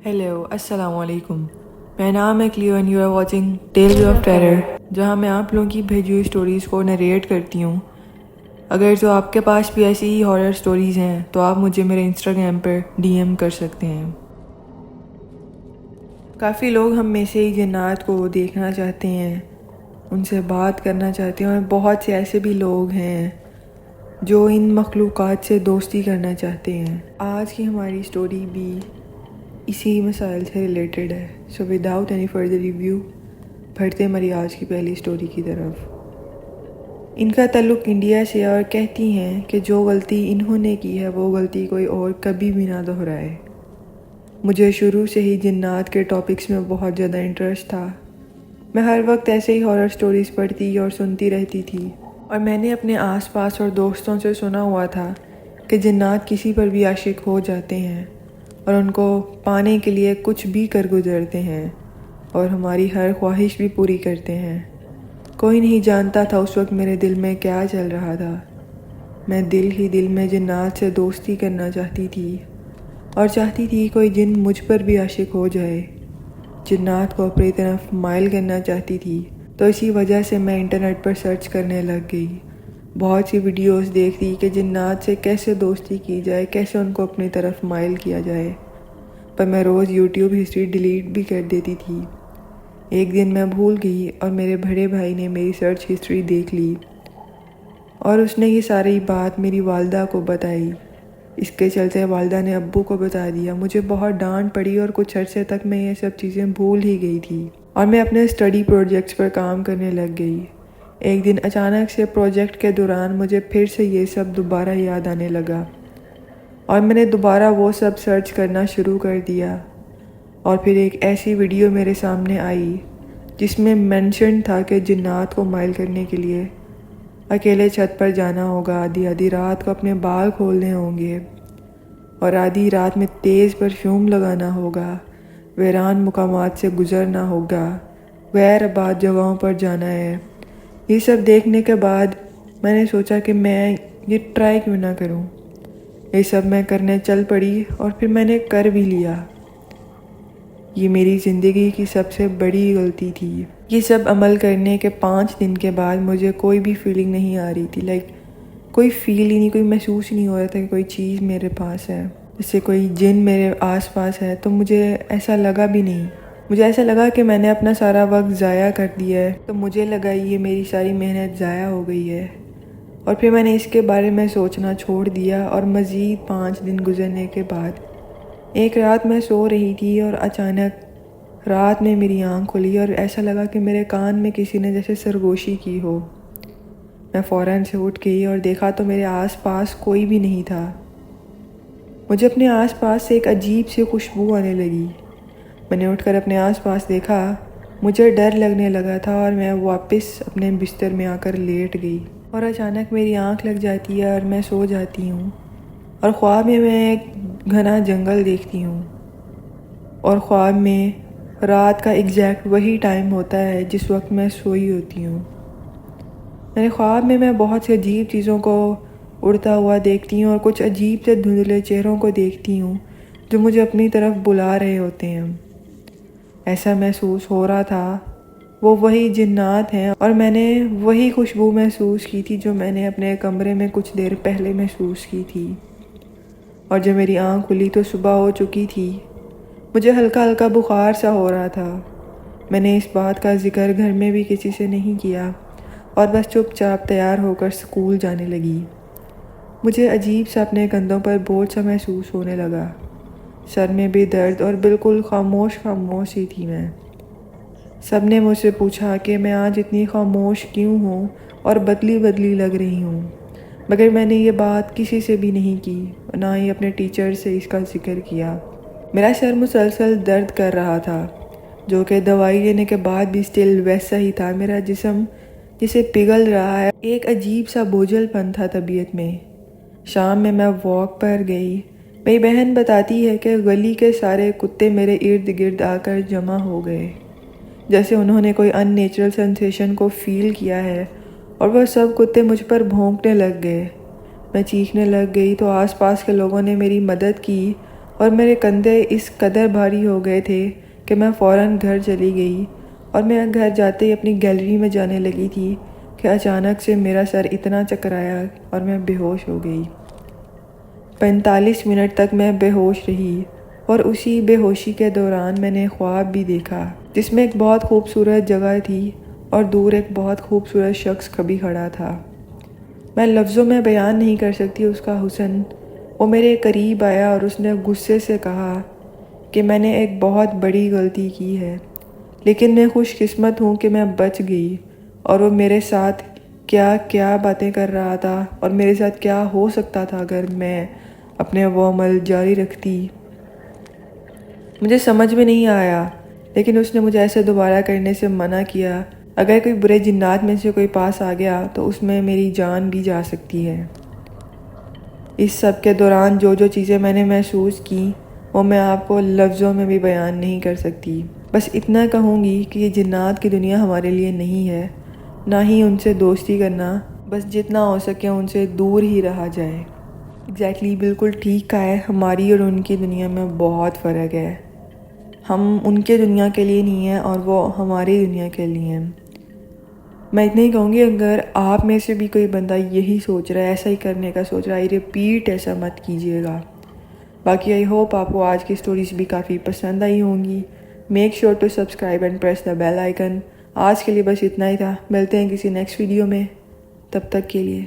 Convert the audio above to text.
Hello, السلام علیکم۔ میرا نام ہے کلیو and you are watching Tales of Terror, جہاں میں آپ لوگوں کی بھیجی ہوئی سٹوریز کو نریٹ کرتی ہوں۔ اگر تو آپ کے پاس بھی ایسی ہی ہارر سٹوریز ہیں تو آپ مجھے میرے انسٹاگرام پر ڈی ایم کر سکتے ہیں۔ کافی لوگ ہم میں سے ہی جنات کو دیکھنا چاہتے ہیں، ان سے بات کرنا چاہتے ہیں، اور بہت سے ایسے بھی لوگ ہیں جو ان مخلوقات سے دوستی کرنا چاہتے ہیں۔ آج کی ہماری سٹوری بھی اسی مسائل سے ریلیٹڈ ہے۔ So without any further review بڑھتے ہماری آج کی پہلی سٹوری کی طرف۔ ان کا تعلق انڈیا سے، اور کہتی ہیں کہ جو غلطی انہوں نے کی ہے وہ غلطی کوئی اور کبھی بھی نہ دہرائے۔ مجھے شروع سے ہی جنات کے ٹاپکس میں بہت زیادہ انٹرسٹ تھا۔ میں ہر وقت ایسے ہی ہارر سٹوریز پڑھتی اور سنتی رہتی تھی، اور میں نے اپنے آس پاس اور دوستوں سے سنا ہوا تھا کہ جنات کسی پر بھی عاشق ہو جاتے ہیں اور ان کو پانے کے لیے کچھ بھی کر گزرتے ہیں، اور ہماری ہر خواہش بھی پوری کرتے ہیں۔ کوئی نہیں جانتا تھا اس وقت میرے دل میں کیا چل رہا تھا۔ میں دل ہی دل میں جنات سے دوستی کرنا چاہتی تھی، اور چاہتی تھی کوئی جن مجھ پر بھی عاشق ہو جائے۔ جنات کو اپنی طرف مائل کرنا چاہتی تھی، تو اسی وجہ سے میں انٹرنیٹ پر سرچ کرنے لگ گئی۔ بہت سی ویڈیوز دیکھتی کہ جنات سے کیسے دوستی کی جائے، کیسے ان کو اپنی طرف مائل کیا جائے، پر میں روز یوٹیوب ہسٹری ڈیلیٹ بھی کر دیتی تھی۔ ایک دن میں بھول گئی اور میرے بڑے بھائی نے میری سرچ ہسٹری دیکھ لی، اور اس نے یہ ساری بات میری والدہ کو بتائی۔ اس کے چلتے والدہ نے ابو کو بتا دیا۔ مجھے بہت ڈانٹ پڑی، اور کچھ عرصے تک میں یہ سب چیزیں بھول ہی گئی تھی، اور میں اپنے اسٹڈی پروجیکٹس پر کام کرنے لگ گئی۔ ایک دن اچانک سے پروجیکٹ کے دوران مجھے پھر سے یہ سب دوبارہ یاد آنے لگا، اور میں نے دوبارہ وہ سب سرچ کرنا شروع کر دیا۔ اور پھر ایک ایسی ویڈیو میرے سامنے آئی جس میں مینشن تھا کہ جنات کو مائل کرنے کے لیے اکیلے چھت پر جانا ہوگا، آدھی آدھی رات کو اپنے بال کھولنے ہوں گے، اور آدھی رات میں تیز پرفیوم لگانا ہوگا، ویران مقامات سے گزرنا ہوگا، غیر آباد جگہوں پر جانا ہے۔ یہ سب دیکھنے کے بعد میں نے سوچا کہ میں یہ ٹرائی کیوں نہ کروں۔ یہ سب میں کرنے چل پڑی، اور پھر میں نے کر بھی لیا۔ یہ میری زندگی کی سب سے بڑی غلطی تھی۔ یہ سب عمل کرنے کے 5 دن کے بعد مجھے کوئی بھی فیلنگ نہیں آ رہی تھی، کوئی فیل ہی نہیں، کوئی محسوس ہی نہیں ہو رہا تھا کہ کوئی چیز میرے پاس ہے، جیسے کوئی جن میرے آس پاس ہے۔ تو مجھے ایسا لگا بھی نہیں، مجھے ایسا لگا کہ میں نے اپنا سارا وقت ضائع کر دیا ہے۔ تو مجھے لگا یہ میری ساری محنت ضائع ہو گئی ہے، اور پھر میں نے اس کے بارے میں سوچنا چھوڑ دیا۔ اور مزید 5 دن گزرنے کے بعد ایک رات میں سو رہی تھی، اور اچانک رات میں میری آنکھ کھلی، اور ایسا لگا کہ میرے کان میں کسی نے جیسے سرگوشی کی ہو۔ میں فوراً سے اٹھ گئی اور دیکھا تو میرے آس پاس کوئی بھی نہیں تھا۔ مجھے اپنے آس پاس سے ایک عجیب سی خوشبو آنے لگی۔ میں نے اٹھ کر اپنے آس پاس دیکھا، مجھے ڈر لگنے لگا تھا، اور میں واپس اپنے بستر میں آ کر لیٹ گئی۔ اور اچانک میری آنکھ لگ جاتی ہے، اور میں سو جاتی ہوں، اور خواب میں ایک گھنا جنگل دیکھتی ہوں، اور خواب میں رات کا ایگزیکٹ وہی ٹائم ہوتا ہے جس وقت میں سوئی ہوتی ہوں۔ میرے خواب میں بہت سی عجیب چیزوں کو اڑتا ہوا دیکھتی ہوں، اور کچھ عجیب سے دھندلے چہروں کو دیکھتی ہوں جو مجھے اپنی طرف بلا رہے ہوتے ہیں۔ ایسا محسوس ہو رہا تھا وہ وہی جنات ہیں، اور میں نے وہی خوشبو محسوس کی تھی جو میں نے اپنے کمرے میں کچھ دیر پہلے محسوس کی تھی۔ اور جب میری آنکھ کھلی تو صبح ہو چکی تھی۔ مجھے ہلکا ہلکا بخار سا ہو رہا تھا۔ میں نے اس بات کا ذکر گھر میں بھی کسی سے نہیں کیا، اور بس چپ چاپ تیار ہو کر اسکول جانے لگی۔ مجھے عجیب سا اپنے کندھوں پر بوجھ سا محسوس ہونے لگا، سر میں بھی درد، اور بالکل خاموش سی تھی میں۔ سب نے مجھ سے پوچھا کہ میں آج اتنی خاموش کیوں ہوں اور بدلی لگ رہی ہوں، مگر میں نے یہ بات کسی سے بھی نہیں کی، نہ ہی اپنے ٹیچر سے اس کا ذکر کیا۔ میرا سر مسلسل درد کر رہا تھا، جو کہ دوائی لینے کے بعد بھی سٹل ویسا ہی تھا۔ میرا جسم جسے پگھل رہا ہے، ایک عجیب سا بوجھل پن تھا طبیعت میں۔ شام میں واک پر گئی۔ میری بہن بتاتی ہے کہ گلی کے سارے کتے میرے ارد گرد آ کر جمع ہو گئے، جیسے انہوں نے کوئی ان نیچرل سینسیشن کو فیل کیا ہے، اور وہ سب کتے مجھ پر بھونکنے لگ گئے۔ میں چیخنے لگ گئی تو آس پاس کے لوگوں نے میری مدد کی، اور میرے کندھے اس قدر بھاری ہو گئے تھے کہ میں فوراً گھر چلی گئی، اور میں گھر جاتے ہی اپنی گیلری میں جانے لگی تھی کہ اچانک سے میرا سر اتنا چکرایا اور میں بے ہوش ہو گئی۔ 45 منٹ تک میں بے ہوش رہی، اور اسی بے ہوشی کے دوران میں نے خواب بھی دیکھا جس میں ایک بہت خوبصورت جگہ تھی اور دور ایک بہت خوبصورت شخص کبھی کھڑا تھا۔ میں لفظوں میں بیان نہیں کر سکتی اس کا حسن۔ وہ میرے قریب آیا اور اس نے غصے سے کہا کہ میں نے ایک بہت بڑی غلطی کی ہے، لیکن میں خوش قسمت ہوں کہ میں بچ گئی۔ اور وہ میرے ساتھ کیا کیا باتیں کر رہا تھا اور میرے ساتھ کیا ہو سکتا تھا اگر میں اپنے وہ عمل جاری رکھتی، مجھے سمجھ میں نہیں آیا۔ لیکن اس نے مجھے ایسے دوبارہ کرنے سے منع کیا۔ اگر کوئی برے جنات میں سے کوئی پاس آ گیا تو اس میں میری جان بھی جا سکتی ہے۔ اس سب کے دوران جو چیزیں میں نے محسوس کیں وہ میں آپ کو لفظوں میں بھی بیان نہیں کر سکتی۔ بس اتنا کہوں گی کہ یہ جنات کی دنیا ہمارے لیے نہیں ہے، نہ ہی ان سے دوستی کرنا، بس جتنا ہو سکے ان سے دور ہی رہا جائے۔ ایگزیکٹلی بالکل ٹھیک کہا ہے، ہماری اور ان کی دنیا میں بہت فرق ہے۔ ہم ان کے دنیا کے لیے نہیں ہیں اور وہ ہماری دنیا کے لیے ہیں۔ میں اتنا ہی کہوں گی، اگر آپ میں سے بھی کوئی بندہ یہی سوچ رہا ہے، ایسا ہی کرنے کا سوچ رہا ہے، ریپیٹ ایسا مت کیجیے گا۔ باقی آئی ہوپ آپ کو آج کی سٹوریز بھی کافی پسند آئی ہوں گی۔ Make sure to subscribe and press the bell icon. آج کے لیے بس اتنا ہی تھا، ملتے ہیں کسی نیکسٹ ویڈیو میں، تب تک کے لیے